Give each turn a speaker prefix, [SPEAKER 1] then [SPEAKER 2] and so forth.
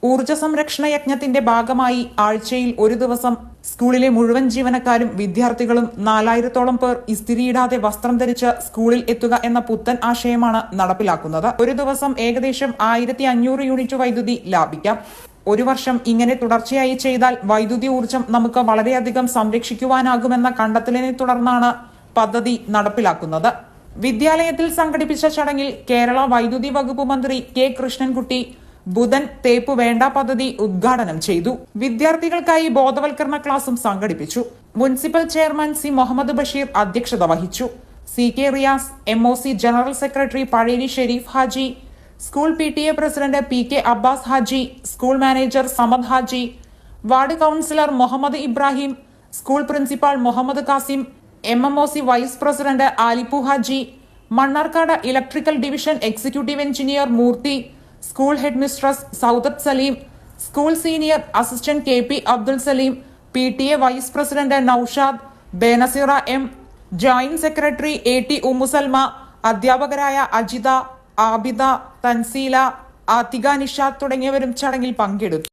[SPEAKER 1] ഊർജ്ജ സംരക്ഷണ യജ്ഞത്തിന്റെ ഭാഗമായി ആഴ്ചയിൽ ഒരു ദിവസം സ്കൂളിലെ മുഴുവൻ ജീവനക്കാരും വിദ്യാർത്ഥികളും 4000-ഓളം പേർ ഇസ്തിരിയിടാതെ വസ്ത്രം ധരിച്ച് സ്കൂളിൽ എത്തുക എന്ന പുത്തൻ ആശയമാണ് നടപ്പിലാക്കുന്നത്. ഒരു ദിവസം ഏകദേശം 1500 യൂണിറ്റ് വൈദ്യുതി ലാഭിക്കാം. ഒരു വർഷം ഇങ്ങനെ തുടർച്ചയായി ചെയ്താൽ വൈദ്യുതി ഊർജ്ജം നമുക്ക് വളരെയധികം സംരക്ഷിക്കുവാനാകുമെന്ന കണ്ടെത്തലിനെ തുടർന്നാണ് പദ്ധതി നടപ്പിലാക്കുന്നത്. വിദ്യാലയത്തിൽ സംഘടിപ്പിച്ച ചടങ്ങിൽ കേരള വൈദ്യുതി വകുപ്പ് മന്ത്രി കെ കൃഷ്ണൻകുട്ടി ബുധൻ തേപ്പ് വേണ്ട പദ്ധതി ഉദ്ഘാടനം ചെയ്തു. വിദ്യാർത്ഥികൾക്കായി ബോധവൽക്കരണ ക്ലാസും സംഘടിപ്പിച്ചു. Municipal chairman C Muhammad Basheer അധ്യക്ഷത വഹിച്ചു. C K Riyas, MOC general secretary Pazheri Sharif Haji, school PTA president PK Abbas Haji, school manager Samad Haji, ward councillor Muhammad Ibrahim, school principal Muhammad Kasim, MMOC vice president Alippu Haji, Mannarkkad electrical division executive engineer Murthy, school head mistress Saudath Saleem, school senior assistant KP Abdul Saleem, PTA vice president Naushad, Benazira M, joint secretary AT Ummusalma, അധ്യാപകരായ അജിത, ആബിദ, തൻസീല, ആതിക നിഷാദ് തുടങ്ങിയവരും ചടങ്ങിൽ പങ്കെടുത്തു.